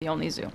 the only zoo.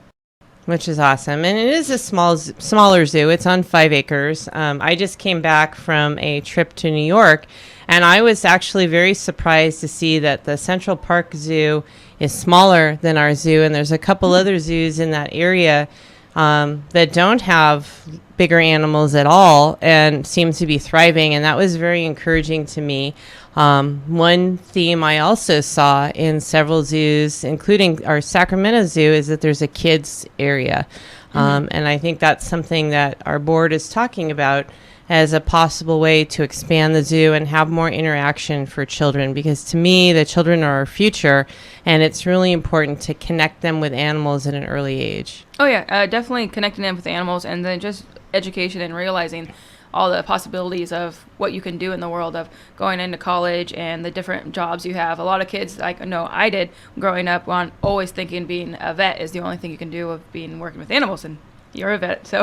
Which is awesome. And it is a smaller zoo. It's on 5 acres. I just came back from a trip to New York, and I was actually very surprised to see that the Central Park Zoo is smaller than our zoo. And there's a couple other zoos in that area that don't have bigger animals at all and seem to be thriving. And that was very encouraging to me. One theme I also saw in several zoos, including our Sacramento Zoo, is that there's a kids area. And I think that's something that our board is talking about as a possible way to expand the zoo and have more interaction for children, because to me, the children are our future, and it's really important to connect them with animals at an early age. Oh yeah, definitely connecting them with animals, and then just education and realizing all the possibilities of what you can do in the world of going into college and the different jobs you have. A lot of kids, like I know I did growing up, on always thinking being a vet is the only thing you can do of being working with animals, and you're a vet, so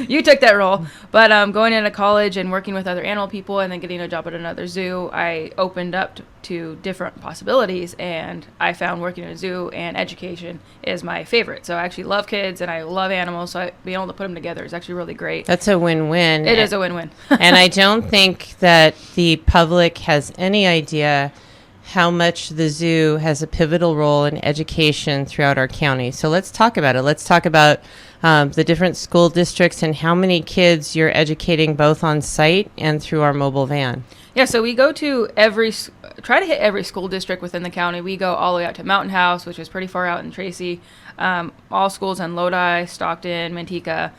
you took that role. But going into college and working with other animal people and then getting a job at another zoo, I opened up to different possibilities, and I found working in a zoo and education is my favorite. So I actually love kids and I love animals, so being able to put them together is actually really great. That's a win-win. It is a win-win. And I don't think that the public has any idea how much the zoo has a pivotal role in education throughout our county. So let's talk about it. Let's talk about the different school districts and how many kids you're educating both on site and through our mobile van. Yeah, so we go to try to hit every school district within the county. We go all the way out to Mountain House, which is pretty far out in Tracy, all schools in Lodi, Stockton, Manteca,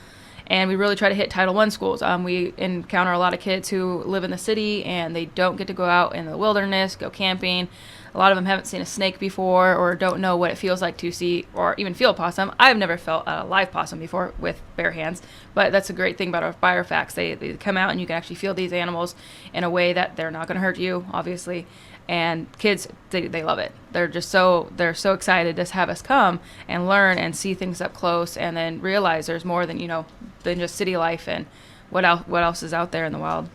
and we really try to hit Title I schools. We encounter a lot of kids who live in the city and they don't get to go out in the wilderness, go camping. A lot of them haven't seen a snake before or don't know what it feels like to see or even feel a possum. I've never felt a live possum before with bare hands, but that's a great thing about our biofacts. They come out and you can actually feel these animals in a way that they're not going to hurt you, obviously. And kids, they love it. They're so excited to have us come and learn and see things up close, and then realize there's more than than just city life and what else is out there in the wild.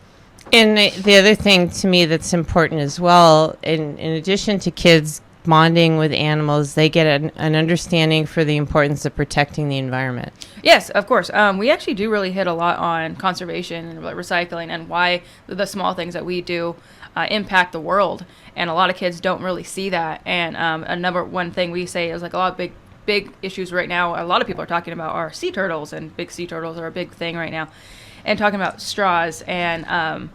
And the other thing to me that's important as well, in addition to kids bonding with animals, they get an understanding for the importance of protecting the environment. Yes, of course. We actually do really hit a lot on conservation and recycling and why the small things that we do impact the world. And a lot of kids don't really see that. And a number one thing we say is like a lot of big issues right now. A lot of people are talking about are sea turtles, and big sea turtles are a big thing right now. And talking about straws, and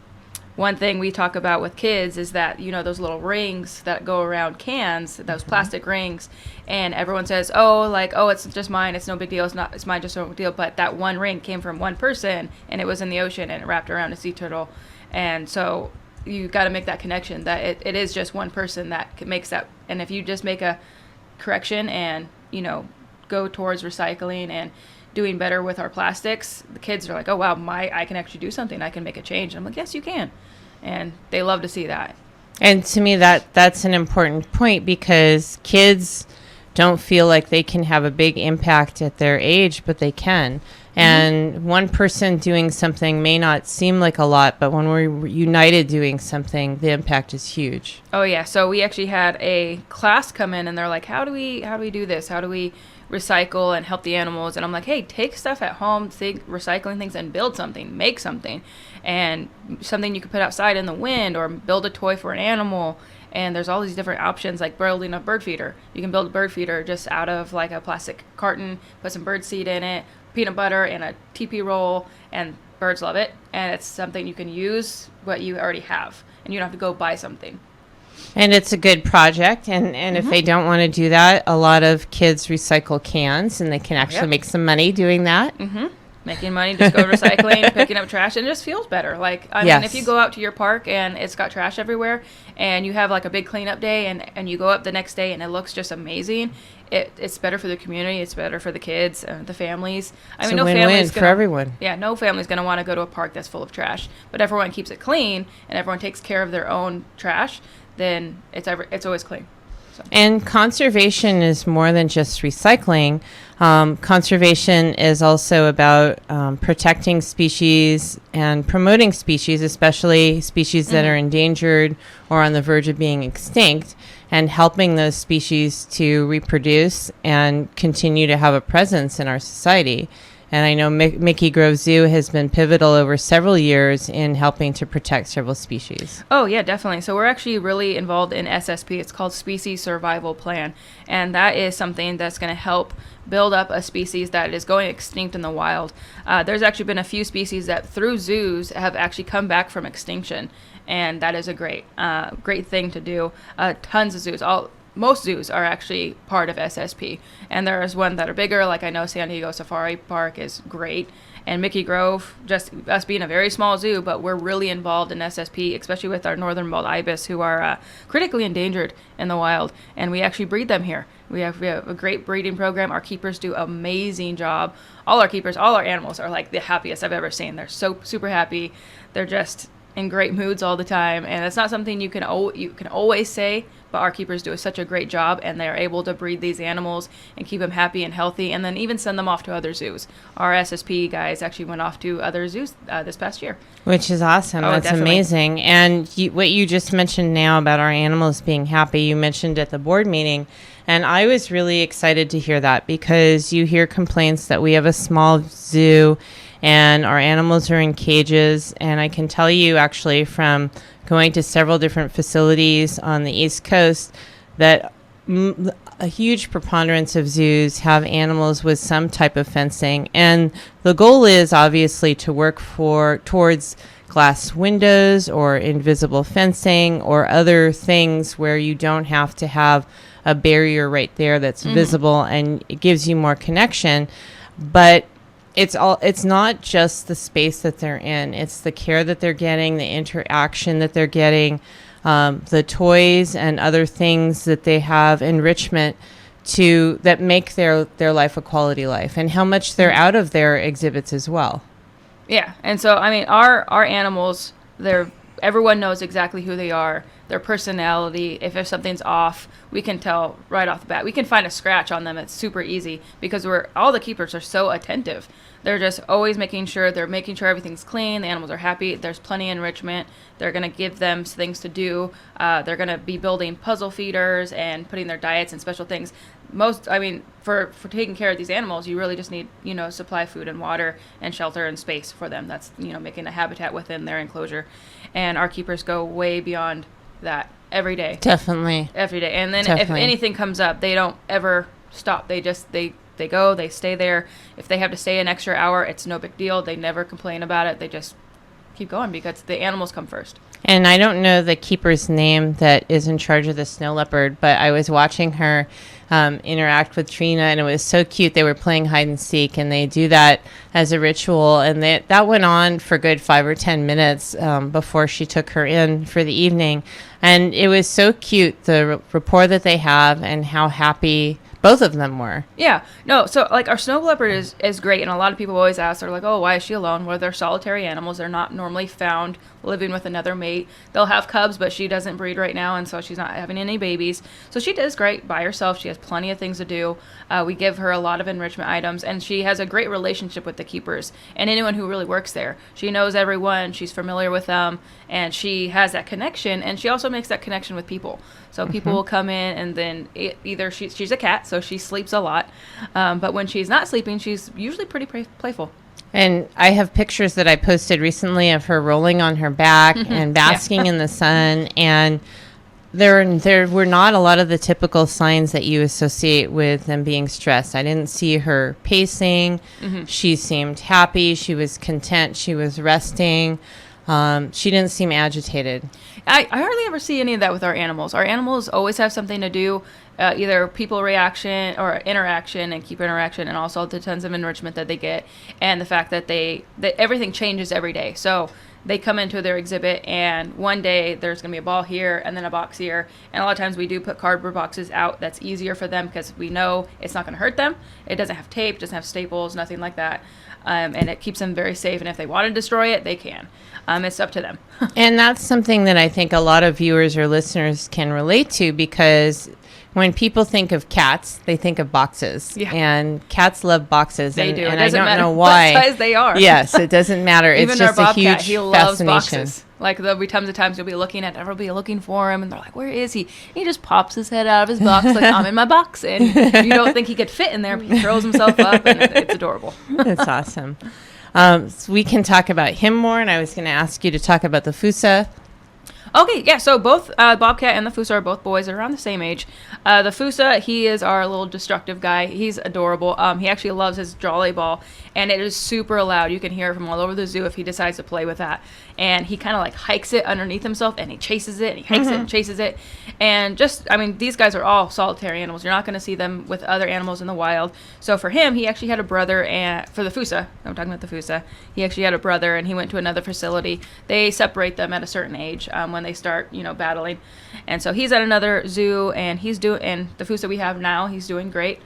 one thing we talk about with kids is that, those little rings that go around cans, those plastic rings, and everyone says, it's just mine, it's no big deal, it's mine, just no big deal, but that one ring came from one person, and it was in the ocean, and it wrapped around a sea turtle. And so you got to make that connection that it is just one person that makes that. And if you just make a correction and, go towards recycling and doing better with our plastics, the kids are like, oh wow, I can actually do something, I can make a change. And I'm like, yes, you can. And they love to see that. And to me, that's an important point, because kids don't feel like they can have a big impact at their age, but they can. And one person doing something may not seem like a lot, but when we're united doing something, the impact is huge. Oh yeah, so we actually had a class come in and they're like, how do we do this? How do we recycle and help the animals? And I'm like, hey, take stuff at home, think recycling things, and build something, make something, and something you can put outside in the wind, or build a toy for an animal. And there's all these different options, like building a bird feeder. You can build a bird feeder just out of like a plastic carton, put some bird seed in it, peanut butter, and a TP roll, and birds love it. And it's something you can use what you already have, and you don't have to go buy something. And it's a good project, and if they don't want to do that, a lot of kids recycle cans, and they can actually make some money doing that. Making money, just go recycling, picking up trash, and it just feels better. Like, I mean, if you go out to your park and it's got trash everywhere, and you have like a big cleanup day, and you go up the next day and it looks just amazing, it's better for the community, it's better for the kids, the families. I mean, no family's for everyone. Yeah, no family's going to want to go to a park that's full of trash. But everyone keeps it clean, and everyone takes care of their own trash, then it's always clean. So. And conservation is more than just recycling. Conservation is also about protecting species and promoting species, especially species that are endangered or on the verge of being extinct. and helping those species to reproduce and continue to have a presence in our society. And I know Mickey Grove Zoo has been pivotal over several years in helping to protect several species. Oh, yeah, definitely. So we're actually really involved in SSP. It's called Species Survival Plan. And that is something that's going to help build up a species that is going extinct in the wild. There's actually been a few species that through zoos have actually come back from extinction. And that is a great thing to do. Tons of zoos. Most zoos are actually part of SSP, and there's one that are bigger, like I know San Diego Safari Park is great, and Mickey Grove, just us being a very small zoo, but we're really involved in SSP, especially with our northern bald ibis, who are critically endangered in the wild, and we actually breed them here. We have a great breeding program. Our keepers do an amazing job. All our keepers, all our animals are like the happiest I've ever seen. They're so super happy. They're just in great moods all the time, and it's not something you can always say, but our keepers do such a great job, and they're able to breed these animals and keep them happy and healthy, and then even send them off to other zoos. Our SSP guys actually went off to other zoos this past year. Which is awesome. Oh, That's definitely amazing. And what you just mentioned now about our animals being happy, you mentioned at the board meeting, and I was really excited to hear that, because you hear complaints that we have a small zoo and our animals are in cages. And I can tell you actually from going to several different facilities on the East Coast that a huge preponderance of zoos have animals with some type of fencing. And the goal is obviously to work towards glass windows or invisible fencing or other things where you don't have to have a barrier right there that's visible, and it gives you more connection. But it's not just the space that they're in. It's the care that they're getting, the interaction that they're getting, the toys and other things that they have, enrichment that make their life a quality life, and how much they're out of their exhibits as well. Yeah, and so I mean, our animals, everyone knows exactly who they are, their personality. If something's off, we can tell right off the bat. We can find a scratch on them. It's super easy because all the keepers are so attentive. They're just always making sure everything's clean. The animals are happy. There's plenty of enrichment. They're going to give them things to do. They're going to be building puzzle feeders and putting their diets and special things. For taking care of these animals, you really just need, supply food and water and shelter and space for them. That's, making a habitat within their enclosure. And our keepers go way beyond that every day. Definitely. Every day. And then if anything comes up, they don't ever stop. They go, they stay there. If they have to stay an extra hour, it's no big deal. They never complain about it. They just keep going because the animals come first. And I don't know the keeper's name that is in charge of the snow leopard, but I was watching her interact with Trina, and it was so cute. They were playing hide and seek, and they do that as a ritual, and that went on for a good 5 or 10 minutes before she took her in for the evening. And it was so cute, the rapport that they have and how happy both of them were. Yeah. No, so like our snow leopard is great, and a lot of people always ask, they're like, oh, why is she alone? Well, they're solitary animals. They're not normally found living with another mate. They'll have cubs, but she doesn't breed right now, and so she's not having any babies. So she does great by herself. She has plenty of things to do. We give her a lot of enrichment items, and she has a great relationship with the keepers and anyone who really works there. She knows everyone. She's familiar with them, and she has that connection, and she also makes that connection with people. So people will come in, and then either she's a cat, so she sleeps a lot. But when she's not sleeping, she's usually pretty playful. And I have pictures that I posted recently of her rolling on her back and basking in the sun. And there were not a lot of the typical signs that you associate with them being stressed. I didn't see her pacing. She seemed happy. She was content. She was resting. She didn't seem agitated. I hardly ever see any of that with our animals. Our animals always have something to do, either people reaction or interaction and keep interaction, and also the tons of enrichment that they get, and the fact that that everything changes every day. So they come into their exhibit, and one day there's going to be a ball here and then a box here. And a lot of times we do put cardboard boxes out. That's easier for them because we know it's not going to hurt them. It doesn't have tape, doesn't have staples, nothing like that. And it keeps them very safe. And if they want to destroy it, they can. It's up to them. And that's something that I think a lot of viewers or listeners can relate to, because When people think of cats, they think of boxes. Yeah. And cats love boxes. They do. And It I doesn't don't matter know why. what size they are. Yes, it doesn't matter. Even It's just our a bobcat, huge he loves fascination. boxes. Like there'll be tons of times you'll be looking at, everyone will be looking for him, and they're like, "Where is he?" And he just pops his head out of his box, like, "I'm in my box," and you don't think he could fit in there, but he throws himself up, and it's adorable. That's awesome. So we can talk about him more, and I was going to ask you to talk about the Fusa. Okay, yeah, so both Bobcat and the Fusa are both boys. They're around the same age. The Fusa, he is our little destructive guy. He's adorable. He actually loves his jolly ball, and it is super loud. You can hear it from all over the zoo if he decides to play with that. And he kind of like hikes it underneath himself, and he chases it, and he hikes it and chases it. And just, I mean, these guys are all solitary animals. You're not going to see them with other animals in the wild. So for him, he actually had a brother, and for the Fusa, I'm talking about the Fusa, he actually had a brother, and he went to another facility. They separate them at a certain age when they start, battling. And so he's at another zoo, and and the Fusa we have now, he's doing great.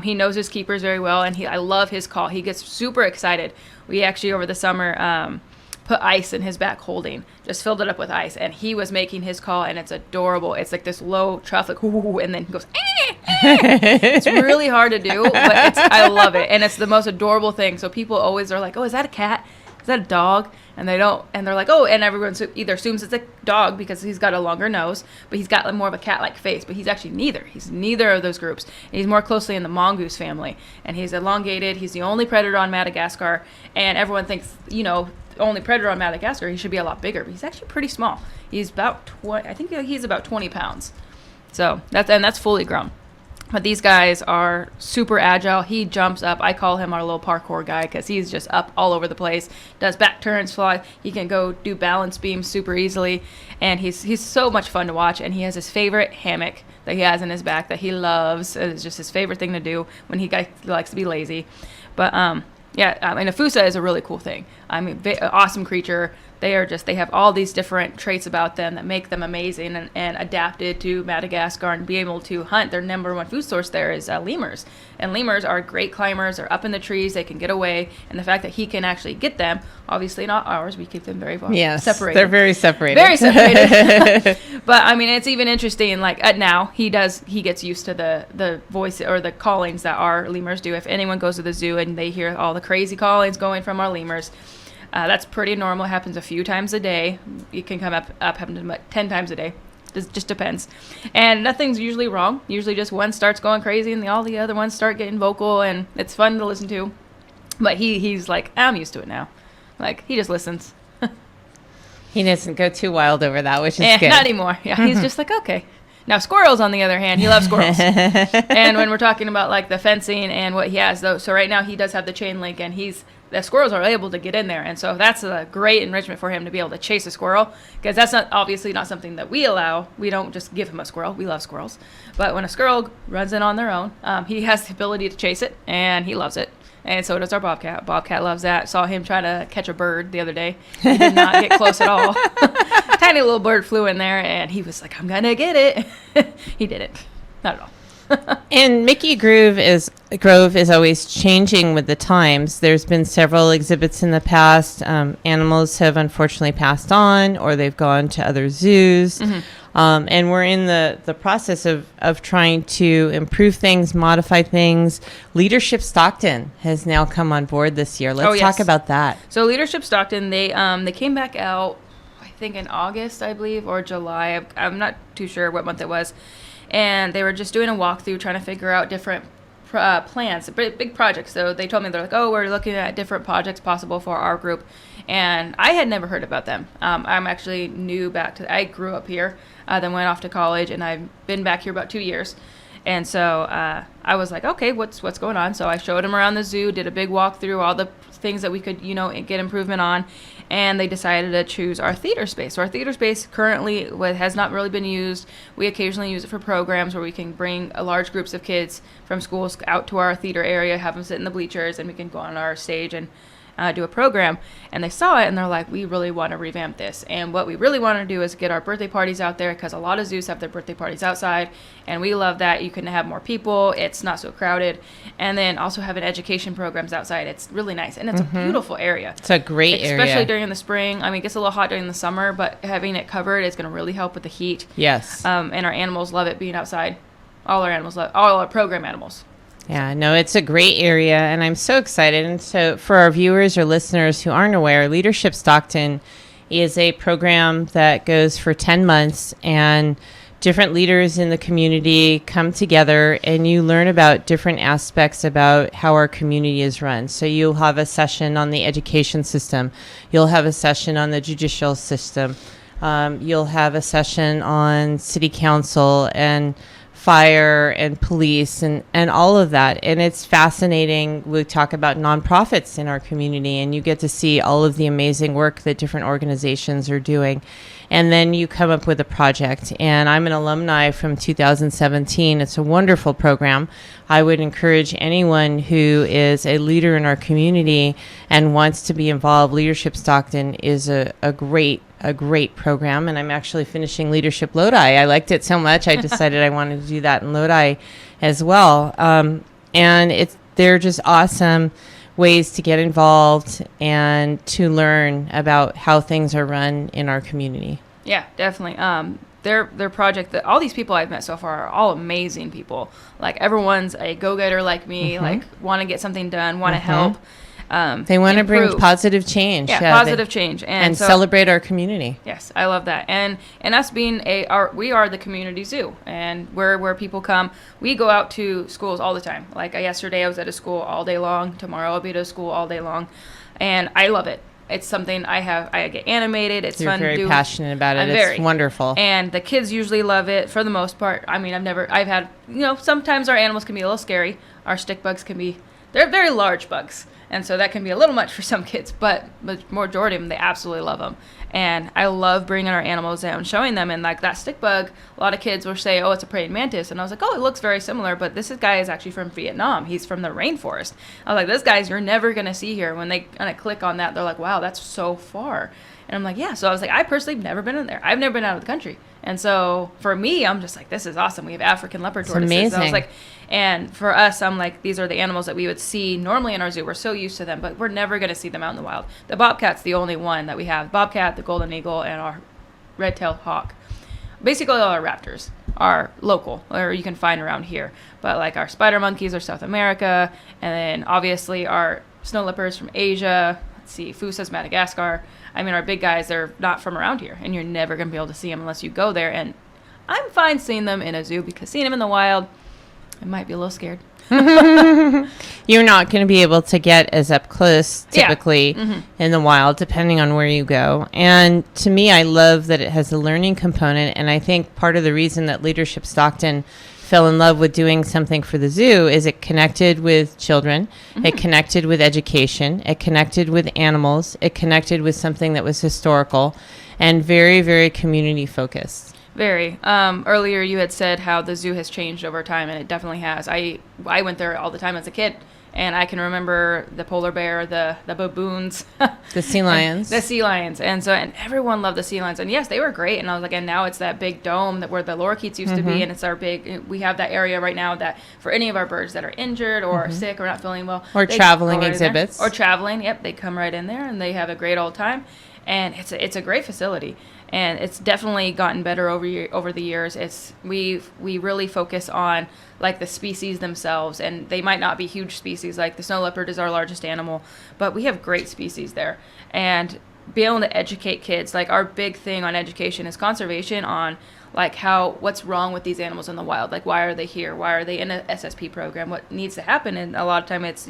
He knows his keepers very well, and I love his call. He gets super excited. We actually, over the summer, put ice in his back holding, just filled it up with ice, and he was making his call, and it's adorable. It's like this low trough, like, ooh, and then he goes, eh, eh. It's really hard to do, but I love it, and it's the most adorable thing. So people always are like, oh, is that a cat? Is that a dog? And they don't, and they're like, oh, and everyone either assumes it's a dog because he's got a longer nose, but he's got more of a cat-like face, but he's actually neither. He's neither of those groups. And he's more closely in the mongoose family, and he's elongated. He's the only predator on Madagascar, and everyone thinks, only predator on Madagascar, he should be a lot bigger, but he's actually pretty small. He's about 20, I think he's about 20 pounds. So that's fully grown. But these guys are super agile. He jumps up. I call him our little parkour guy because he's just up all over the place. Does back turns, fly. He can go do balance beams super easily. And he's so much fun to watch. And he has his favorite hammock that he has in his back that he loves. It's just his favorite thing to do when he likes to be lazy. But yeah, I mean, a Fusa is a really cool thing. I mean, awesome creature. They have all these different traits about them that make them amazing and adapted to Madagascar and be able to hunt. Their number one food source there is lemurs. And lemurs are great climbers. They're up in the trees. They can get away. And the fact that he can actually get them, obviously not ours. We keep them very far separated. They're very separated. Very separated. But, I mean, it's even interesting, like, now he gets used to the voice or the callings that our lemurs do. If anyone goes to the zoo and they hear all the crazy callings going from our lemurs, that's pretty normal. It happens a few times a day. It can come up happen 10 times a day. It just depends. And nothing's usually wrong. Usually just one starts going crazy and all the other ones start getting vocal, and it's fun to listen to. But he's like, I'm used to it now. Like, he just listens. He doesn't go too wild over that, which is good. Not anymore. Yeah, he's just like, okay. Now, squirrels, on the other hand, he loves squirrels. And when we're talking about, like, the fencing and what he has, though, so right now he does have the chain link, and the squirrels are able to get in there. And so that's a great enrichment for him to be able to chase a squirrel, because that's obviously not something that we allow. We don't just give him a squirrel. We love squirrels. But when a squirrel runs in on their own, he has the ability to chase it, and he loves it. And so does our bobcat. Bobcat loves that. Saw him trying to catch a bird the other day. He did not get close at all. Tiny little bird flew in there, and he was like, I'm going to get it. He didn't. Not at all. And Mickey Grove is always changing with the times. There's been several exhibits in the past. Animals have unfortunately passed on, or they've gone to other zoos. Mm-hmm. And we're in the process of trying to improve things, modify things. Leadership Stockton has now come on board this year. Let's talk about that. So Leadership Stockton, they came back out, I think in August, I believe, or July. I'm not too sure what month it was. And they were just doing a walkthrough, trying to figure out different plans, big projects. So they told me, they're like, oh, we're looking at different projects possible for our group. And I had never heard about them. I'm actually new I grew up here, then went off to college, and I've been back here about 2 years. And so I was like, okay, what's going on? So I showed them around the zoo, did a big walkthrough, all the things that we could, get improvement on. And they decided to choose our theater space. So our theater space currently has not really been used. We occasionally use it for programs where we can bring large groups of kids from schools out to our theater area, have them sit in the bleachers, and we can go on our stage and do a program. And they saw it, and they're like, we really want to revamp this. And what we really want to do is get our birthday parties out there, because a lot of zoos have their birthday parties outside, and we love that. You can have more people. It's not so crowded. And then also having education programs outside. It's really nice, and it's a beautiful area. It's a great area. Especially during the spring. I mean, it gets a little hot during the summer, but having it covered is going to really help with the heat. Yes. And our animals love it being outside. All our animals love, all our program animals. Yeah, no, it's a great area, and I'm so excited. And so for our viewers or listeners who aren't aware, Leadership Stockton is a program that goes for 10 months, and different leaders in the community come together, and you learn about different aspects about how our community is run. So you'll have a session on the education system. You'll have a session on the judicial system. You'll have a session on city council and fire and police and all of that. And it's fascinating. We talk about nonprofits in our community, and you get to see all of the amazing work that different organizations are doing. And then you come up with a project. And I'm an alumni from 2017. It's a wonderful program. I would encourage anyone who is a leader in our community and wants to be involved. Leadership Stockton is a great program, and I'm actually finishing Leadership Lodi. I liked it so much, I decided I wanted to do that in Lodi as well. And they're just awesome ways to get involved and to learn about how things are run in our community. Yeah, definitely. Their project, all these people I've met so far are all amazing people. Like, everyone's a go-getter like me, like want to get something done, want to help. They want to bring positive change. Yeah, positive change. And so, celebrate our community. Yes, I love that. And us being we are the community zoo, and we're where people come. We go out to schools all the time. Like, yesterday I was at a school all day long. Tomorrow I'll be at a school all day long. And I love it. It's something I get animated. It's fun to do. You're very passionate about it. It's wonderful. And the kids usually love it for the most part. I mean, I've had, sometimes our animals can be a little scary. Our stick bugs they're very large bugs. And so that can be a little much for some kids, but majority of them, they absolutely love them. And I love bringing our animals out and showing them. And like that stick bug, a lot of kids will say, oh, it's a praying mantis. And I was like, oh, it looks very similar, but this guy is actually from Vietnam. He's from the rainforest. I was like, this guy's you're never going to see here. When they kind of click on that, they're like, wow, that's so far. And I'm like, yeah. So I was like, I personally have never been in there. I've never been out of the country. And so for me, I'm just like, this is awesome. We have African leopard tortoises. Amazing. So I was like, and for us, I'm like, these are the animals that we would see normally in our zoo. We're so used to them, but we're never going to see them out in the wild. The bobcat's the only one that we have. Bobcat, the golden eagle, and our red-tailed hawk. Basically, all our raptors are local, or you can find around here. But like our spider monkeys are South America, and then obviously our snow leopards from Asia. Let's see, Fusa's Madagascar. I mean, our big guys, they're not from around here, and you're never going to be able to see them unless you go there. And I'm fine seeing them in a zoo, because seeing them in the wild, I might be a little scared. You're not going to be able to get as up close typically in the wild, depending on where you go. And to me, I love that it has a learning component. And I think part of the reason that Leadership Stockton fell in love with doing something for the zoo is it connected with children, it connected with education, it connected with animals, it connected with something that was historical and very, very community focused. Very. Earlier you had said how the zoo has changed over time, and it definitely has. I went there all the time as a kid, and I can remember the polar bear, the baboons, the sea lions. The sea lions. And everyone loved the sea lions. And yes, they were great. And I was like, and now it's that big dome where the lorikeets used to be, and it's we have that area right now that for any of our birds that are injured or sick or not feeling well. Or traveling exhibits. Or traveling, yep, they come right in there and they have a great old time. And it's a great facility. And it's definitely gotten better over the years. We really focus on like the species themselves, and they might not be huge species. Like the snow leopard is our largest animal, but we have great species there. And being able to educate kids, like our big thing on education is conservation on like what's wrong with these animals in the wild. Like, why are they here? Why are they in an SSP program? What needs to happen? And a lot of time it's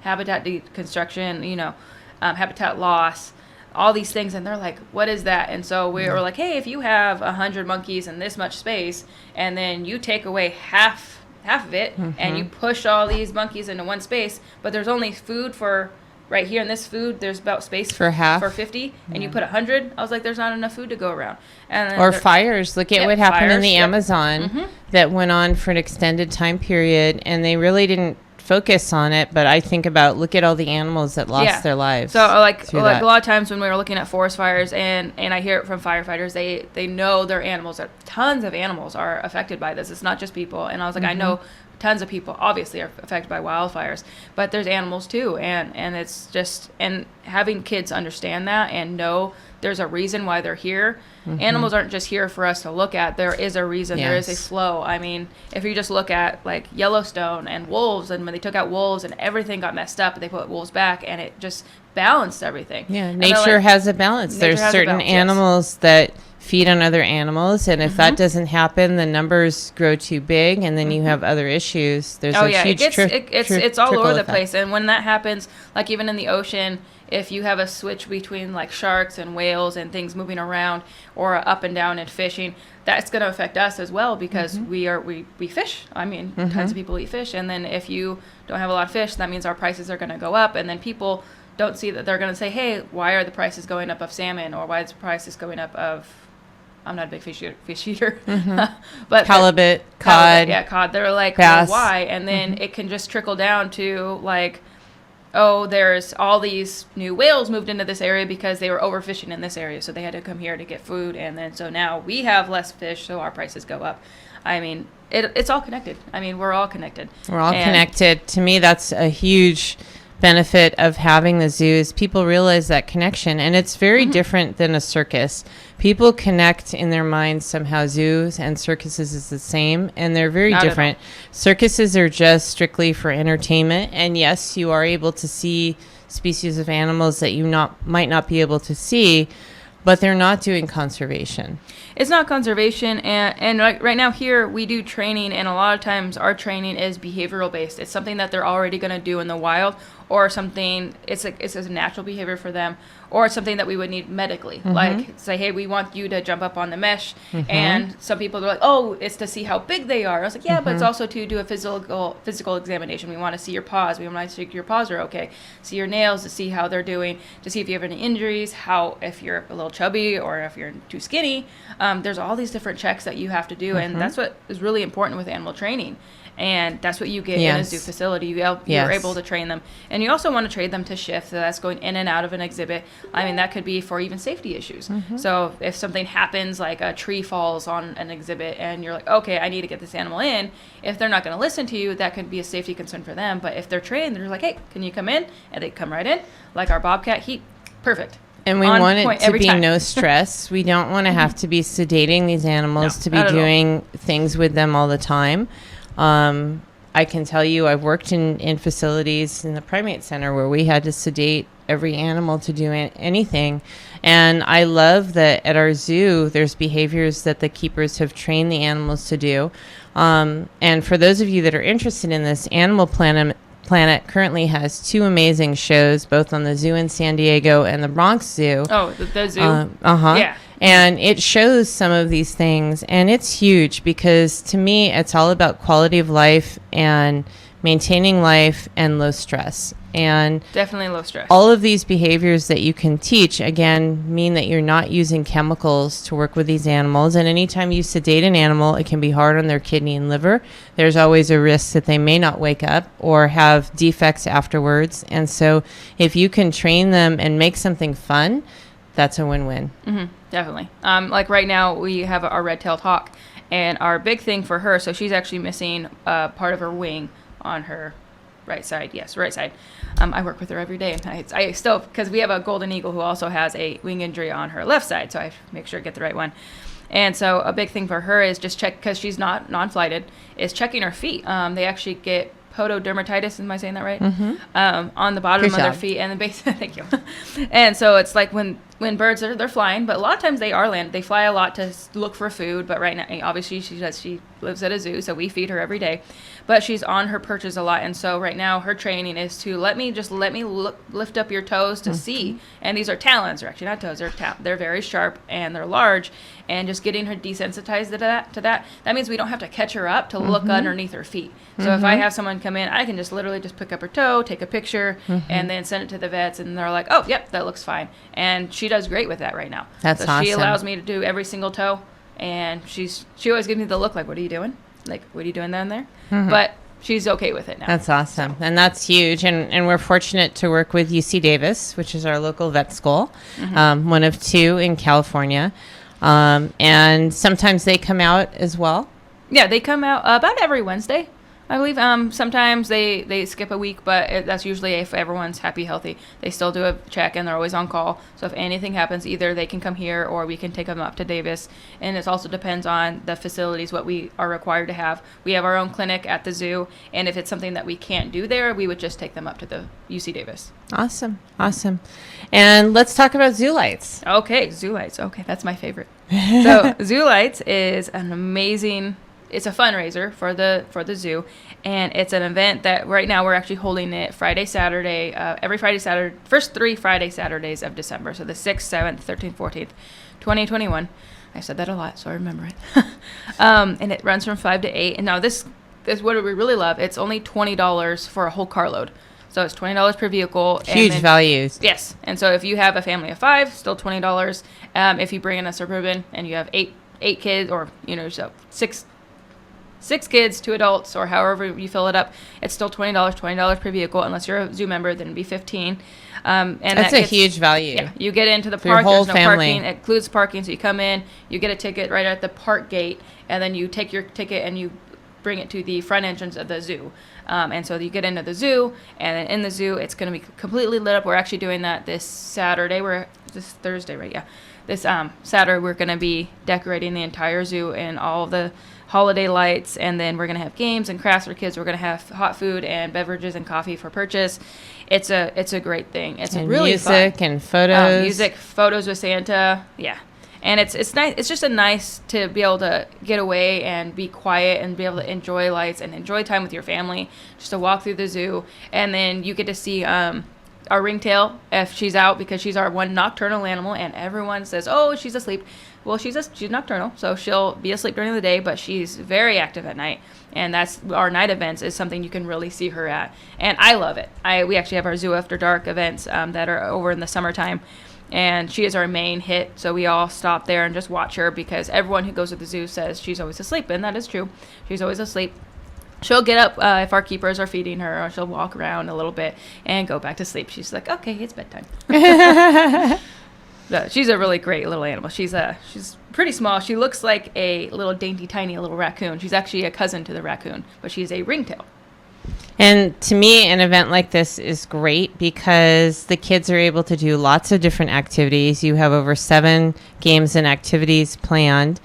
habitat deconstruction, habitat loss. All these things, and they're like, what is that? And so we were like, hey, if you have 100 monkeys in this much space, and then you take away half of it, and you push all these monkeys into one space, but there's only food for right here in this food, there's about space for 50, and you put 100, I was like, there's not enough food to go around. Or fires. Look at what happened in the Amazon that went on for an extended time period, and they really didn't focus on it, but I think about look at all the animals that lost their lives. So like a lot of times when we were looking at forest fires, and I hear it from firefighters, they know their animals, tons of animals are affected by this. It's not just people. And I was like, I know tons of people obviously are affected by wildfires, but there's animals too, and it's just, and having kids understand that and know there's a reason why they're here. Animals aren't just here for us to look at. There is a reason. There is a flow. I mean, if you just look at like Yellowstone and wolves, and when they took out wolves and everything got messed up, they put wolves back and it just balanced everything. Yeah, nature has a balance. There's certain animals that feed on other animals, and if that doesn't happen, the numbers grow too big, and then you have other issues. There's huge it's all over the place, and when that happens, like even in the ocean, if you have a switch between like sharks and whales and things moving around, or up and down in fishing, that's going to affect us as well, because we fish. I mean, tons of people eat fish, and then if you don't have a lot of fish, that means our prices are going to go up, and then people don't see that. They're going to say, hey, why are the prices going up of salmon, or why is the prices going up of, I'm not a big fish eater. But halibut, cod. Yeah, cod. They're like, bass. well, why? And then it can just trickle down to like, oh, there's all these new whales moved into this area because they were overfishing in this area, so they had to come here to get food, and then so now we have less fish, so our prices go up. I mean, it's all connected. I mean, we're all connected. We're all connected. To me, that's a huge benefit of having the zoo, is people realize that connection, and it's very different than a circus. People connect in their minds somehow zoos and circuses is the same, and they're very different. Circuses are just strictly for entertainment, and yes, you are able to see species of animals that you might not be able to see, but they're not doing conservation. It's not conservation, and right now here we do training, and a lot of times our training is behavioral based. It's something that they're already going to do in the wild, or something, it's a natural behavior for them, or it's something that we would need medically. Like say, hey, we want you to jump up on the mesh, and some people are like, oh, it's to see how big they are. I was like, yeah, but it's also to do a physical examination. We want to see your paws. We want to see your paws are okay. See your nails to see how they're doing, to see if you have any injuries, how if you're a little chubby or if you're too skinny. There's all these different checks that you have to do, and that's what is really important with animal training. And that's what you get in a zoo facility. You're able to train them. And you also want to train them to shift. So that's going in and out of an exhibit. I mean, that could be for even safety issues. So if something happens, like a tree falls on an exhibit, and you're like, okay, I need to get this animal in. If they're not going to listen to you, that could be a safety concern for them. But if they're trained, they're like, hey, can you come in? And they come right in. Like our bobcat, perfect. And we want it to be no stress. We don't want to have to be sedating these animals, to be doing things with them all the time. I can tell you I've worked in facilities in the primate center where we had to sedate every animal to do anything. And I love that at our zoo, there's behaviors that the keepers have trained the animals to do. And for those of you that are interested in this, Animal Planet currently has 2 amazing shows, both on the zoo in San Diego and the Bronx Zoo. Oh, the zoo? Yeah. And it shows some of these things, and it's huge because to me, it's all about quality of life and maintaining life and low stress. And definitely low stress. All of these behaviors that you can teach, again, mean that you're not using chemicals to work with these animals. And anytime you sedate an animal, it can be hard on their kidney and liver. There's always a risk that they may not wake up or have defects afterwards. And so if you can train them and make something fun, that's a win-win. Definitely. Like right now, we have our red-tailed hawk, and our big thing for her, so she's actually missing part of her wing on her right side. Yes, right side. I work with her every day, and I still, because we have a golden eagle who also has a wing injury on her left side, so I make sure to get the right one. And so a big thing for her is just check, because she's not non-flighted, is checking her feet. They actually get pododermatitis, am I saying that right? On the bottom of their feet and the base. Thank you. And so it's like when birds they're flying, but a lot of times they are land. They fly a lot to look for food, but right now, obviously she lives at a zoo, so we feed her every day. But she's on her perches a lot, and so right now her training is to let me lift up your toes to see. And these are talons, they're actually not toes. They're very sharp and they're large, and just getting her desensitized to that. That means we don't have to catch her up to look underneath her feet. So if I have someone come in, I can just literally just pick up her toe, take a picture, and then send it to the vets, and they're like, oh, yep, that looks fine. And she does great with that right now. That's awesome. She allows me to do every single toe, and she always gives me the look like, what are you doing? Like, what are you doing down there? But she's okay with it now. That's awesome. And that's huge. And we're fortunate to work with UC Davis, which is our local vet school, one of 2 in California. And sometimes they come out as well. Yeah, they come out about every Wednesday. I believe sometimes they skip a week, but that's usually if everyone's happy, healthy. They still do a check, and they're always on call. So if anything happens, either they can come here or we can take them up to Davis. And it also depends on the facilities, what we are required to have. We have our own clinic at the zoo, and if it's something that we can't do there, we would just take them up to the UC Davis. Awesome. And let's talk about Zoo Lights. Okay, Zoo Lights. Okay, that's my favorite. So Zoo Lights is an amazing. It's a fundraiser for the zoo, and it's an event that right now we're actually holding it Friday, Saturday, every Friday, Saturday, first 3 Friday, Saturdays of December. So the 6th, 7th, 13th, 14th, 2021. I said that a lot, so I remember it. And it runs from 5 to 8. And now this is what we really love. It's only $20 for a whole carload. So it's $20 per vehicle. Huge values. Yes. And so if you have a family of 5, still $20. If you bring in a Suburban and you have eight kids, or so six kids, 2 adults, or however you fill it up, it's still $20 per vehicle. Unless you're a zoo member, then it'd be $15. And that's a huge value. Yeah, you get into the for your park. whole There's no family. parking. It includes parking, so you come in, you get a ticket right at the park gate, and then you take your ticket and you bring it to the front entrance of the zoo. And so you get into the zoo, and then in the zoo, it's going to be completely lit up. We're actually doing that this Saturday. This Thursday, right? Yeah. This Saturday, we're going to be decorating the entire zoo and all the holiday lights, and then we're going to have games and crafts for kids. We're going to have hot food and beverages and coffee for purchase. It's a great thing. It's and really music fun. And photos. Music, photos with Santa. Yeah. And it's nice. It's just nice to be able to get away and be quiet and be able to enjoy lights and enjoy time with your family. Just to walk through the zoo, and then you get to see our ringtail if she's out, because she's our one nocturnal animal, and everyone says, "Oh, she's asleep." Well, she's nocturnal, so she'll be asleep during the day, but she's very active at night. And that's our night events is something you can really see her at, and I love it. We actually have our Zoo After Dark events that are over in the summertime. And she is our main hit, so we all stop there and just watch her, because everyone who goes to the zoo says she's always asleep, and that is true. She's always asleep. She'll get up if our keepers are feeding her, or she'll walk around a little bit and go back to sleep. She's like, okay, it's bedtime. She's a really great little animal. She's pretty small. She looks like a little dainty, tiny little raccoon. She's actually a cousin to the raccoon, but she's a ringtail. And to me, an event like this is great because the kids are able to do lots of different activities. You have over 7 games and activities planned.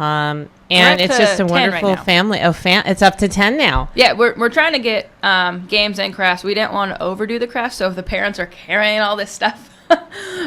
And it's just a wonderful family. It's up to 10 now. Yeah, we're trying to get games and crafts. We didn't want to overdo the crafts, so if the parents are carrying all this stuff,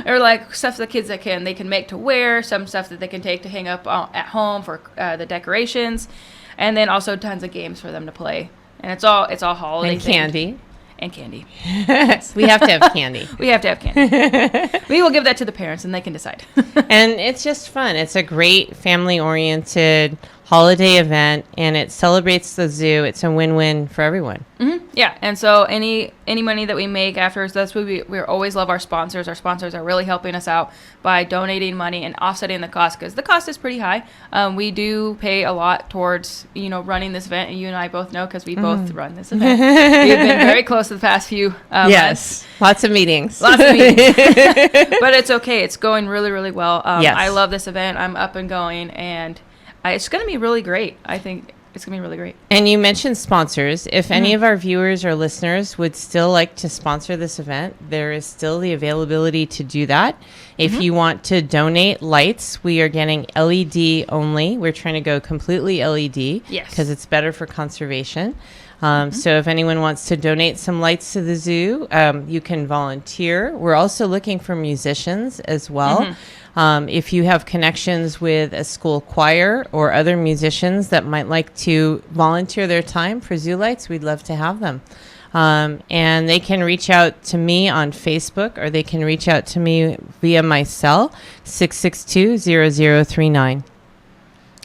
or like stuff the kids they can make to wear, some stuff that they can take to hang up at home for the decorations, and then also tons of games for them to play. And it's all holiday and candy. And candy. Yes, we have to have candy. We have to have candy. We will give that to the parents, and they can decide. And it's just fun. It's a great family-oriented holiday event, and it celebrates the zoo. It's a win-win for everyone. Mm-hmm. Yeah, and so any money that we make afterwards, that's what we always love our sponsors. Our sponsors are really helping us out by donating money and offsetting the cost, because the cost is pretty high. We do pay a lot towards running this event, and you and I both know because we both run this event. We've been very close the past few months. Lots of meetings. But it's okay. It's going really, really well. Yes. I love this event. I'm up and going, and it's going to be really great. I think it's going to be really great. And you mentioned sponsors. If any of our viewers or listeners would still like to sponsor this event, there is still the availability to do that. If you want to donate lights, we are getting LED only. We're trying to go completely LED. Yes. Because it's better for conservation. So if anyone wants to donate some lights to the zoo, you can volunteer. We're also looking for musicians as well. If you have connections with a school choir or other musicians that might like to volunteer their time for Zoo Lights, we'd love to have them. And they can reach out to me on Facebook, or they can reach out to me via my cell, 662-0039.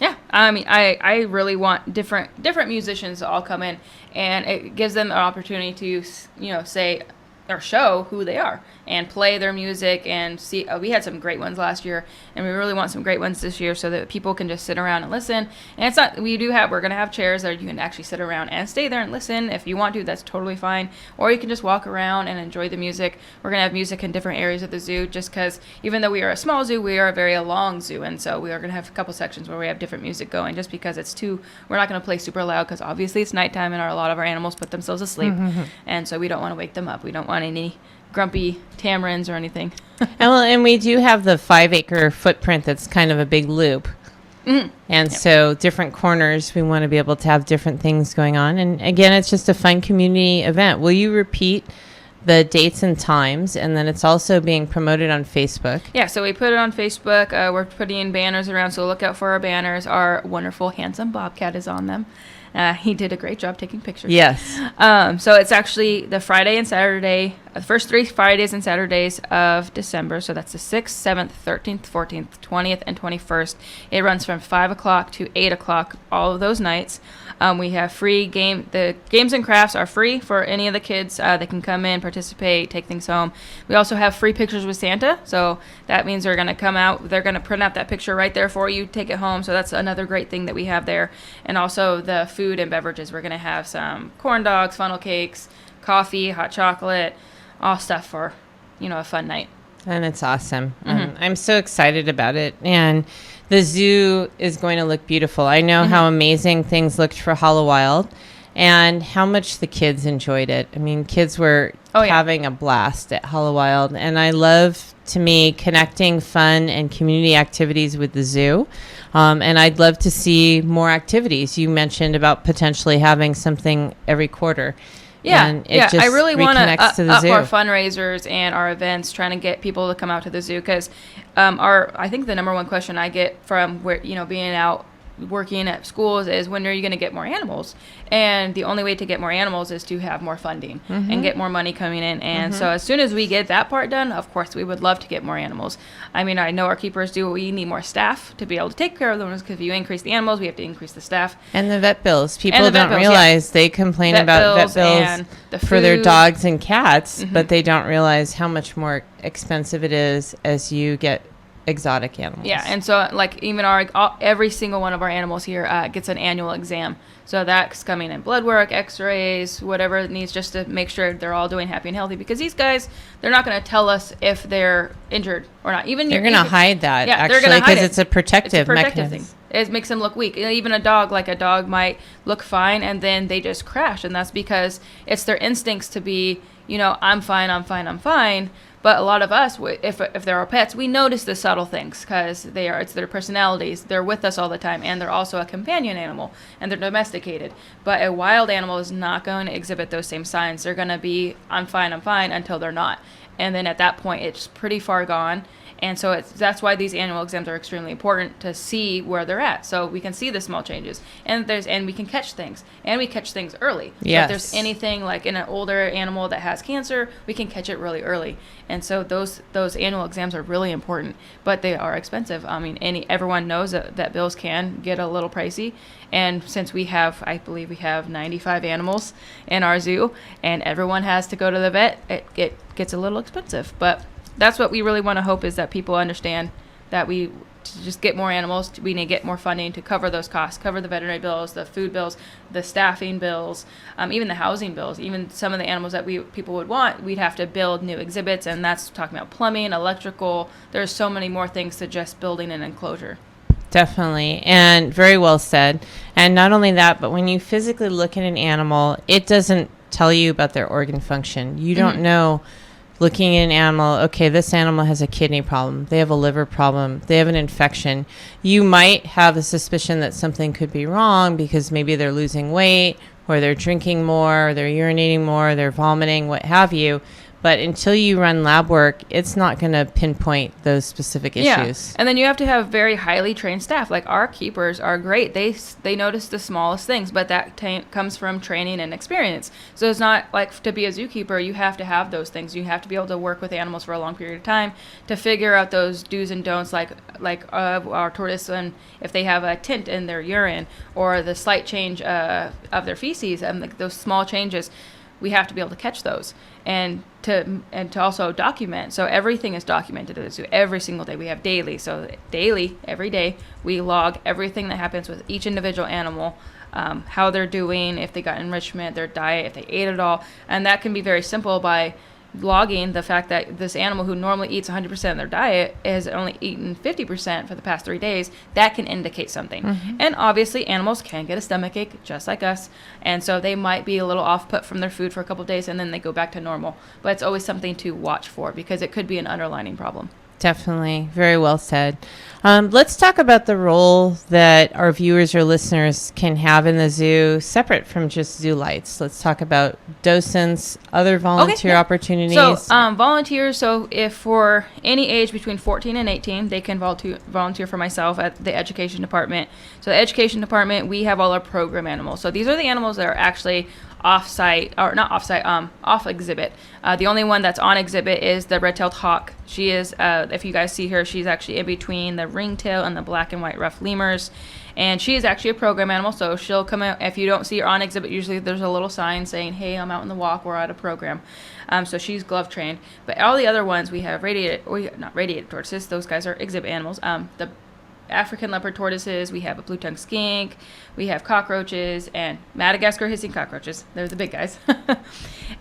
Yeah, I mean, I really want different musicians to all come in, and it gives them an opportunity to, say, or show who they are and play their music and see. We had some great ones last year, and we really want some great ones this year so that people can just sit around and listen. And it's not, we're going to have chairs that you can actually sit around and stay there and listen. If you want to, that's totally fine. Or you can just walk around and enjoy the music. We're going to have music in different areas of the zoo, just because even though we are a small zoo, we are a very long zoo. And so we are going to have a couple sections where we have different music going, just because we're not going to play super loud, because obviously it's nighttime and a lot of our animals put themselves asleep. And so we don't want to wake them up. We don't want any grumpy tamarins or anything. and we do have the 5-acre footprint that's kind of a big loop. And so different corners, we want to be able to have different things going on. And again, it's just a fun community event. Will you repeat the dates and times? And then it's also being promoted on Facebook. Yeah, so we put it on Facebook. We're putting banners around, so look out for our banners. Our wonderful, handsome Bobcat is on them. He did a great job taking pictures. Yes. So it's actually the Friday and Saturday, the first 3 Fridays and Saturdays of December. So that's the 6th, 7th, 13th, 14th, 20th, and 21st. It runs from 5 o'clock to 8 o'clock all of those nights. We have free game. The games and crafts are free for any of the kids. They can come in, participate, take things home. We also have free pictures with Santa. So that means they're going to come out. They're going to print out that picture right there for you, take it home. So that's another great thing that we have there. And also the food and beverages. We're going to have some corn dogs, funnel cakes, coffee, hot chocolate, all stuff for, a fun night. And it's awesome. I'm so excited about it. And the zoo is going to look beautiful. I know how amazing things looked for Hollow Wild and how much the kids enjoyed it. I mean, kids were having a blast at Hollow Wild. And I love, to me, connecting fun and community activities with the zoo. And I'd love to see more activities. You mentioned about potentially having something every quarter. Yeah, I really want to up zoo. our fundraisers and our events, trying to get people to come out to the zoo, because I think the number one question I get from being out working at schools is, when are you going to get more animals? And the only way to get more animals is to have more funding and get more money coming in. And so as soon as we get that part done, of course, we would love to get more animals. I mean, I know our keepers do. We need more staff to be able to take care of them, because if you increase the animals, we have to increase the staff. And the vet bills. People don't realize they complain about vet bills and the for their dogs and cats, but they don't realize how much more expensive it is as you get exotic animals. Yeah, and so even every single one of our animals here gets an annual exam. So that's coming in blood work, x-rays, whatever it needs, just to make sure they're all doing happy and healthy, because these guys, they're not going to tell us if they're injured or not. They're going to hide that, they're going to hide because it's a protective mechanism. Thing. It makes them look weak. Even a dog might look fine, and then they just crash, and that's because it's their instincts to be, I'm fine, I'm fine, I'm fine. But a lot of us, if they're our pets, we notice the subtle things, because it's their personalities. They're with us all the time, and they're also a companion animal, and they're domesticated. But a wild animal is not going to exhibit those same signs. They're going to be, I'm fine, until they're not. And then at that point, it's pretty far gone. And so that's why these annual exams are extremely important, to see where they're at, so we can see the small changes, and we can catch things, and we catch things early. Yes. So if there's anything like in an older animal that has cancer, we can catch it really early. And so those annual exams are really important, but they are expensive. I mean, everyone knows that bills can get a little pricey, and since I believe we have 95 animals in our zoo, and everyone has to go to the vet, it gets a little expensive, but that's what we really want to hope, is that people understand that to just get more animals, we need to get more funding to cover those costs, cover the veterinary bills, the food bills, the staffing bills, even the housing bills. Even some of the animals that people would want, we'd have to build new exhibits, and that's talking about plumbing, electrical. There's so many more things to just building an enclosure. Definitely, and very well said. And not only that, but when you physically look at an animal, it doesn't tell you about their organ function. You don't know. Looking at an animal, okay, this animal has a kidney problem, they have a liver problem, they have an infection. You might have a suspicion that something could be wrong, because maybe they're losing weight, or they're drinking more, or they're urinating more, they're vomiting, what have you. But until you run lab work, it's not going to pinpoint those specific issues. And then you have to have very highly trained staff. Like, our keepers are great. They notice the smallest things, but that comes from training and experience. So it's not like, to be a zookeeper, you have to have those things. You have to be able to work with animals for a long period of time to figure out those do's and don'ts, like our tortoise, and if they have a tint in their urine, or the slight change of their feces, and like those small changes. we have to be able to catch those and to also document. So everything is documented at the zoo every single day. We have daily. So daily, every day, we log everything that happens with each individual animal, how they're doing, if they got enrichment, their diet, if they ate it all. And that can be very simple by logging the fact that this animal who normally eats 100% of their diet has only eaten 50% for the past 3 days. That can indicate something. Mm-hmm. And obviously animals can get a stomach ache just like us, and so they might be a little off put from their food for a couple of days and then they go back to normal. But it's always something to watch for because it could be an underlying problem. Definitely. Very well said. Let's talk about the role that our viewers or listeners can have in the zoo separate from just zoo lights. Let's talk about docents, other volunteer opportunities. So volunteers, so if for any age between 14 and 18, they can volunteer for myself at the education department. So the education department, we have all our program animals. So these are the animals that are actually off-site, or not off-site, off exhibit. The only one that's on exhibit is the red-tailed hawk. She is, if you guys see her, she's actually in between the ringtail and the black and white rough lemurs. And she is actually a program animal, so she'll come out. If you don't see her on exhibit, usually there's a little sign saying, hey, I'm out in the walk, we're at a program. So she's glove trained. But all the other ones, we have not radiated tortoises, those guys are exhibit animals. The African leopard tortoises, we have a blue-tongued skink, we have cockroaches, and Madagascar hissing cockroaches. They're the big guys.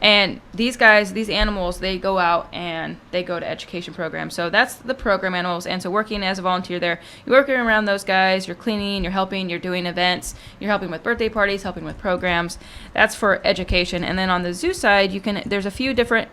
And these guys, these animals, they go out and they go to education programs. So that's the program animals. And so working as a volunteer there, you're working around those guys, you're cleaning, you're helping, you're doing events, you're helping with birthday parties, helping with programs. That's for education. And then on the zoo side, there's a few different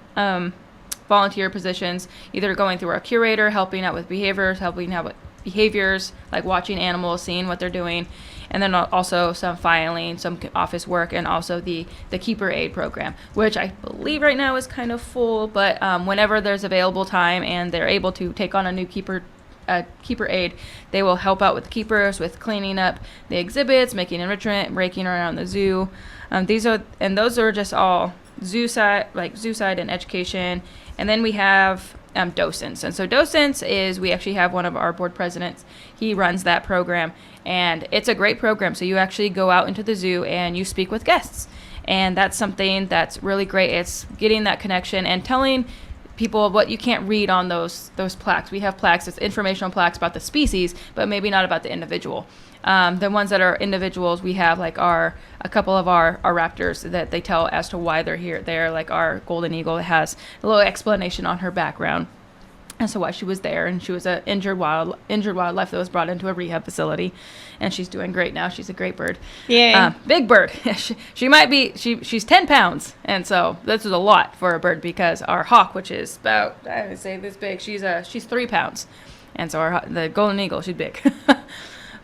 volunteer positions, either going through our curator, helping out with behaviors, like watching animals, seeing what they're doing, and then also some filing, some office work, and also the keeper aid program, which I believe right now is kind of full, but whenever there's available time and they're able to take on a new keeper aid, they will help out with the keepers, with cleaning up the exhibits, making enrichment, raking around the zoo. Those are just all zoo side and education. And then we have docents. And so docents is, we actually have one of our board presidents. He runs that program, and it's a great program. So you actually go out into the zoo and you speak with guests. And that's something that's really great. It's getting that connection and telling people what you can't read on those plaques. We have plaques, it's informational plaques about the species, but maybe not about the individual. The ones that are individuals, we have like a couple of our raptors that they tell as to why they're here. They're like our golden eagle that has a little explanation on her background as to why she was there, and she was an injured wildlife that was brought into a rehab facility, and she's doing great now. She's a great bird. Yay. Big bird. She's 10 pounds, and so this is a lot for a bird, because our hawk, which is about, I would say this big, she's 3 pounds, and so the golden eagle, she's big.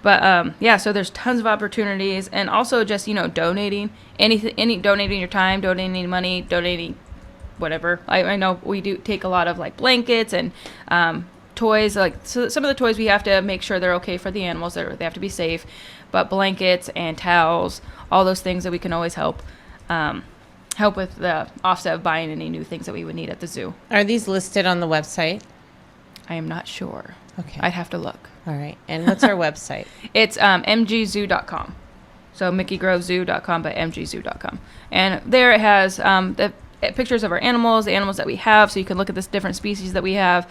But so there's tons of opportunities, and also just donating donating your time, donating money, donating whatever. I know we do take a lot of like blankets and toys. So some of the toys we have to make sure they're okay for the animals. They have to be safe. But blankets and towels, all those things that we can always help with the offset of buying any new things that we would need at the zoo. Are these listed on the website? I am not sure. Okay. I'd have to look. All right. And what's our website? It's mgzoo.com. So mickeygrovezoo.com, but mgzoo.com. And there it has the pictures of our animals, the animals that we have, so you can look at the different species that we have.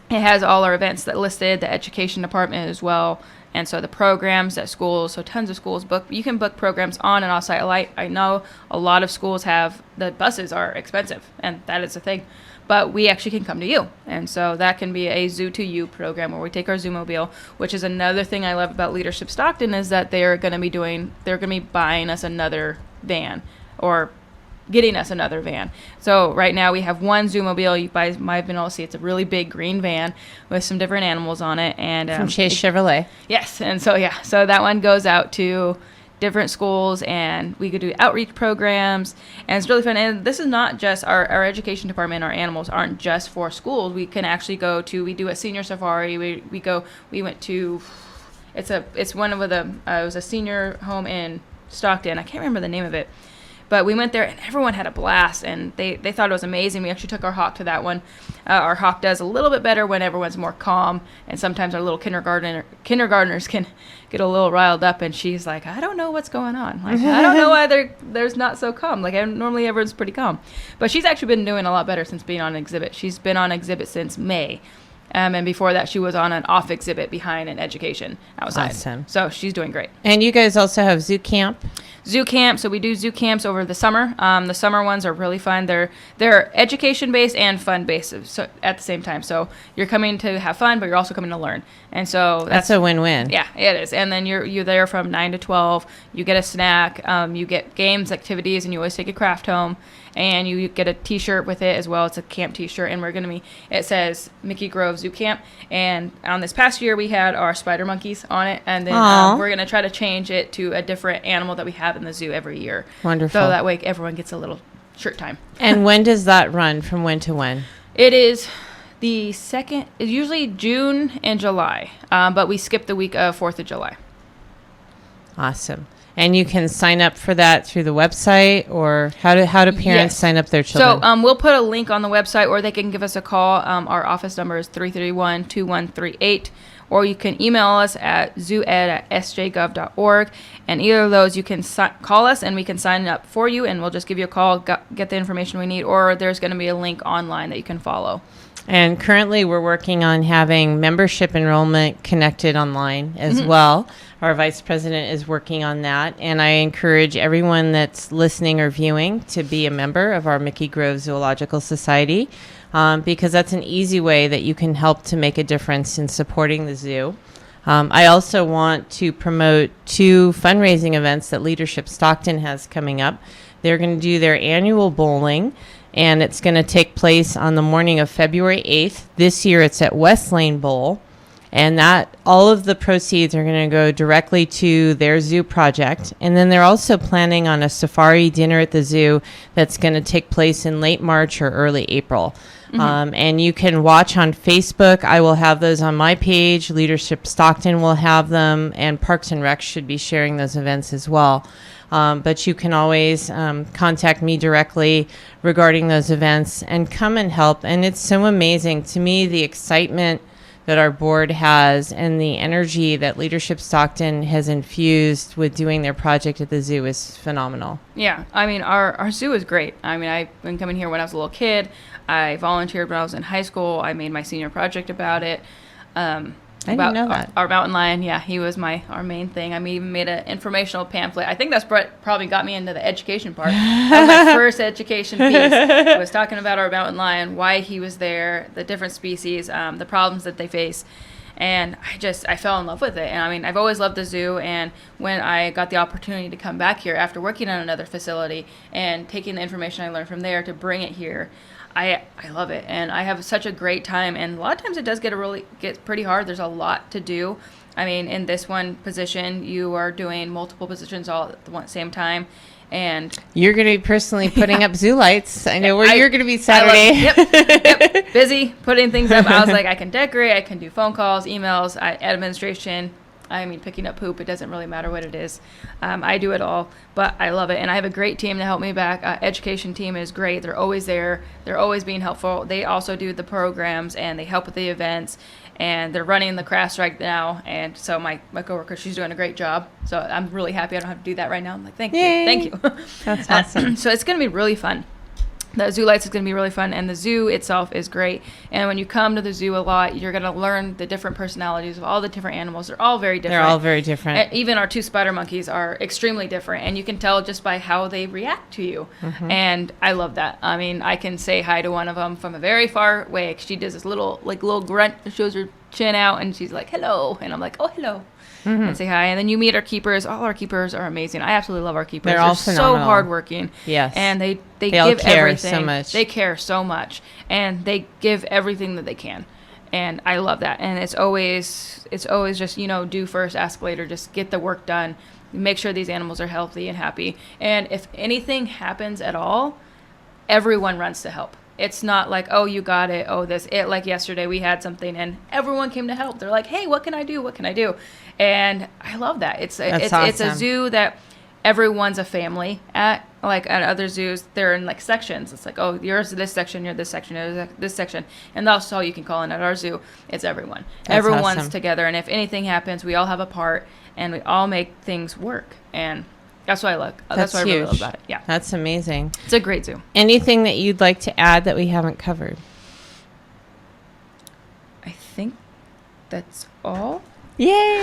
It has all our events that listed, the education department as well, and so the programs at schools. So tons of schools you can book programs on and off site. I know a lot of schools the buses are expensive, and that is a thing, but we actually can come to you, and so that can be a Zoo to You program where we take our Zoomobile, which is another thing I love about Leadership Stockton, is that they're going to be buying us another van, or getting us another van. So right now we have one Zoomobile. You guys might have been able to see, it's a really big green van with some different animals on it. And from Chase Chevrolet. Yes. And so so that one goes out to different schools, and we could do outreach programs, and it's really fun. And this is not just our education department. Our animals aren't just for schools. We can actually we do a senior safari. We went to, it was a senior home in Stockton. I can't remember the name of it, But we went there and everyone had a blast, and they thought it was amazing. We actually took our hawk to that one. Our hawk does a little bit better when everyone's more calm, and sometimes our little kindergartners can get a little riled up, and she's like, I don't know what's going on. Like, I don't know why there's not so calm. Like, normally everyone's pretty calm. But she's actually been doing a lot better since being on exhibit. She's been on exhibit since May. And before that, she was on an off exhibit behind an education outside. Awesome. So she's doing great. And you guys also have zoo camp? Zoo camp. So we do zoo camps over the summer. The summer ones are really fun. They're education based and fun based so at the same time. So you're coming to have fun, but you're also coming to learn. And so that's a win-win. Yeah, it is. And then you're there from 9 to 12. You get a snack. You get games, activities, and you always take a craft home. And you get a T-shirt with it as well. It's a camp T-shirt, and it says Mickey Grove Zoo Camp. And on this past year, we had our spider monkeys on it, and then we're gonna try to change it to a different animal that we have in the zoo every year. Wonderful. So that way, everyone gets a little shirt time. And when does that run? From when to when? It is the second. It's usually June and July, but we skip the week of 4th of July. Awesome. And you can sign up for that through the website, or how do parents sign up their children? So we'll put a link on the website, or they can give us a call. Our office number is 331-2138, or you can email us at zooed@sjgov.org. And either of those, you can call us, and we can sign up for you, and we'll just give you a call, get the information we need, or there's going to be a link online that you can follow. And currently we're working on having membership enrollment connected online as well. Our vice president is working on that. And I encourage everyone that's listening or viewing to be a member of our Mickey Grove Zoological Society, because that's an easy way that you can help to make a difference in supporting the zoo. I also want to promote 2 fundraising events that Leadership Stockton has coming up. They're going to do their annual bowling, and it's going to take place on the morning of February 8th. This year it's at West Lane Bowl, and that all of the proceeds are going to go directly to their zoo project. And then they're also planning on a safari dinner at the zoo that's going to take place in late March or early April. And you can watch on Facebook. I will have those on my page. Leadership Stockton will have them, and Parks and Rec should be sharing those events as well. But you can always contact me directly regarding those events and come and help. And it's so amazing to me, the excitement that our board has and the energy that Leadership Stockton has infused with doing their project at the zoo is phenomenal. Yeah, I mean, our zoo is great. I mean, I've been coming here when I was a little kid. I volunteered when I was in high school. I made my senior project about it. I didn't know that. Our mountain lion, yeah, he was our main thing. I even made an informational pamphlet. I think that's probably got me into the education part. That was my first education piece. I was talking about our mountain lion, why he was there, the different species, the problems that they face. And I fell in love with it. And I mean, I've always loved the zoo. And when I got the opportunity to come back here after working on another facility and taking the information I learned from there to bring it here, I love it, and I have such a great time. And a lot of times it does get pretty hard. There's a lot to do. I mean, in this one position, you are doing multiple positions all at the same time, and you're going to be personally putting up zoo lights. I know where you're going to be Saturday. Yep, busy putting things up. I was like, I can decorate, I can do phone calls, emails, administration. I mean, picking up poop, it doesn't really matter what it is. I do it all, but I love it. And I have a great team to help me back. Education team is great. They're always there. They're always being helpful. They also do the programs, and they help with the events, and they're running the crafts right now. And so my coworker, she's doing a great job. So I'm really happy I don't have to do that right now. I'm like, thank you. That's awesome. So it's going to be really fun. The zoo lights is going to be really fun, and the zoo itself is great. And when you come to the zoo a lot, you're going to learn the different personalities of all the different animals. They're all very different. They're all very different. Even our 2 spider monkeys are extremely different, and you can tell just by how they react to you. And I love that. I mean, I can say hi to one of them from a very far away. She does this little grunt, shows her chin out, and she's like, hello. And I'm like, oh, hello. And say hi. And then you meet our keepers. All our keepers are amazing. I absolutely love our keepers. They're all phenomenal. So hardworking. Yes. And they give care everything. So much. They care so much. And they give everything that they can. And I love that. And it's always just, do first, ask later. Just get the work done. Make sure these animals are healthy and happy. And if anything happens at all, everyone runs to help. It's not like, oh, you got it, oh, this. Like yesterday, we had something, and everyone came to help. They're like, hey, what can I do? What can I do? And I love that. It's awesome. It's a zoo that everyone's a family at other zoos. They're in like sections. It's like, oh, you're this section, you're this section, you're this section, and that's all you can call in. At our zoo, it's everyone. Everyone's awesome. Together, and if anything happens, we all have a part, and we all make things work. And that's what I like. That's what I really love about it. Yeah, that's amazing. It's a great zoo. Anything that you'd like to add that we haven't covered? I think that's all. Yay!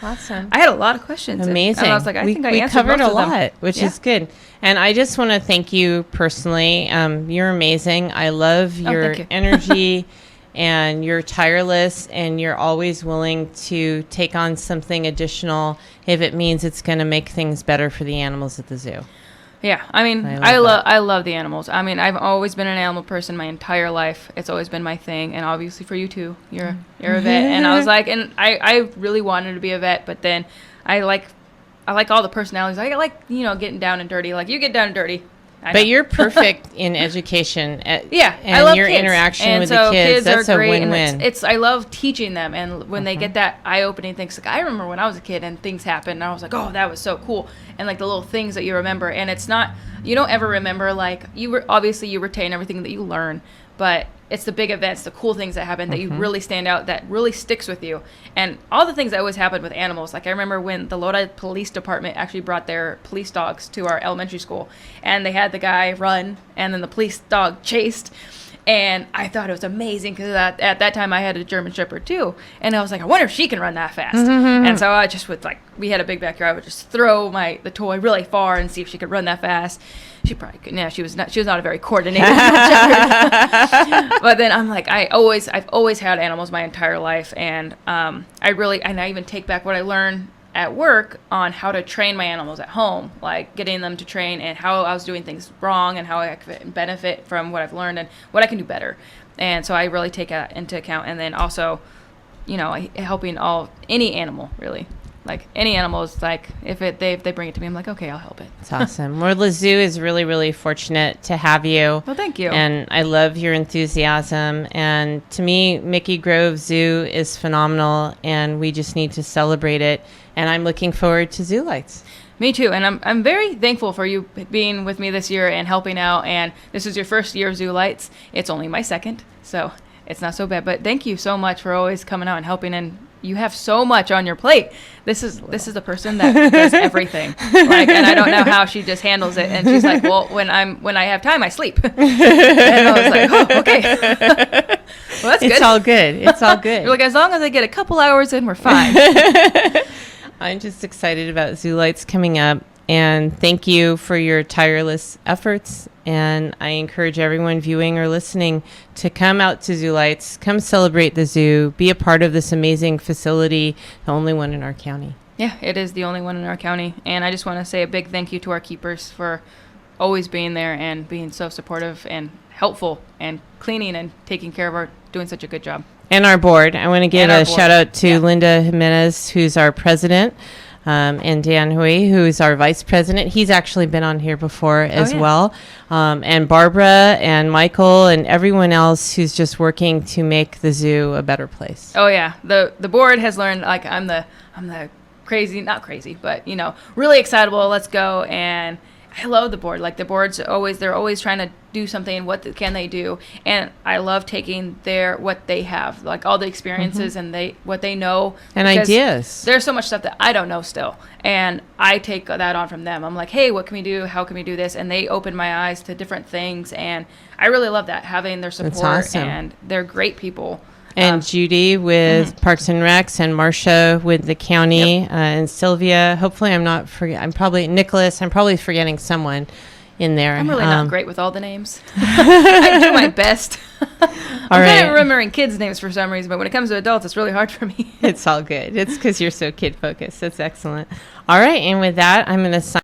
Awesome. I had a lot of questions. Amazing. And I was like, I think I we answered covered most a of them. lot, which is good. And I just want to thank you personally. You're amazing. I love your thank you. energy, and you're tireless, and you're always willing to take on something additional if it means it's going to make things better for the animals at the zoo. Yeah, I mean, I love the animals. I mean, I've always been an animal person my entire life. It's always been my thing, and obviously for you too. You're a vet, and I was like, and I really wanted to be a vet, but then I like all the personalities. I like getting down and dirty. Like you get down and dirty. But you're perfect in education. Yeah, and I love your kids. interaction and with so the kids. That's are a great, win-win. And I love teaching them, and when they get that eye-opening things. Like I remember when I was a kid and things happened, and I was like, oh, that was so cool. And like the little things that you remember, and it's not, you don't ever remember like obviously you retain everything that you learn, but it's the big events, the cool things that happen that you really stand out, that really sticks with you. And all the things that always happened with animals. Like I remember when the Lodi Police Department actually brought their police dogs to our elementary school, and they had the guy run, and then the police dog chased. And I thought it was amazing because at that time I had a German Shepherd too. And I was like, I wonder if she can run that fast. And so I just would we had a big backyard. I would just throw the toy really far and see if she could run that fast. She probably couldn't. Yeah, she was not a very coordinated Shepherd. But then I'm like, I've always had animals my entire life. And I even take back what I learned at work on how to train my animals at home, like getting them to train and how I was doing things wrong and how I could benefit from what I've learned and what I can do better. And so I really take that into account. And then also, helping any animal really. Like any animal is like, if they bring it to me, I'm like, okay, I'll help it. It's awesome. Morla Zoo is really, really fortunate to have you. Well, thank you. And I love your enthusiasm. And to me, Mickey Grove Zoo is phenomenal, and we just need to celebrate it. And I'm looking forward to Zoo Lights. Me too. And I'm very thankful for you being with me this year and helping out. And this is your first year of Zoo Lights. It's only my second, so it's not so bad. But thank you so much for always coming out and helping. And you have so much on your plate. This is the person that does everything. And I don't know how she just handles it. And she's like, well, when I have time, I sleep. And I was like, oh, okay. Well, that's good. It's all good. It's all good. You're like, as long as I get a couple hours in, we're fine. I'm just excited about Zoo Lights coming up, and thank you for your tireless efforts. And I encourage everyone viewing or listening to come out to Zoo Lights, come celebrate the zoo, be a part of this amazing facility, the only one in our county. Yeah, it is the only one in our county. And I just want to say a big thank you to our keepers for always being there and being so supportive and helpful and cleaning and taking care of doing such a good job. And our board. I want to give a shout out to Linda Jimenez, who's our president, and Dan Hui, who's our vice president. He's actually been on here before as well. And Barbara and Michael and everyone else who's just working to make the zoo a better place. Oh yeah. The board has learned, like, I'm the crazy, not crazy, but really excitable. Let's go. And I love the board. Like, the board's they're always trying to do something. What can they do? And I love taking what they have, like all the experiences and what they know and ideas. There's so much stuff that I don't know still, and I take that on from them. I'm like, hey, what can we do? How can we do this? And they open my eyes to different things, and I really love that, having their support. That's awesome. And they're great people. And Judy with Parks and Recs, and Marcia with the county, and Sylvia. Hopefully I'm probably Nicholas. I'm probably forgetting someone in there. I'm really not great with all the names. I do my best. I'm kind of remembering kids' names for some reason, but when it comes to adults, it's really hard for me. It's all good. It's because you're so kid focused. That's excellent. All right. And with that, I'm going to sign.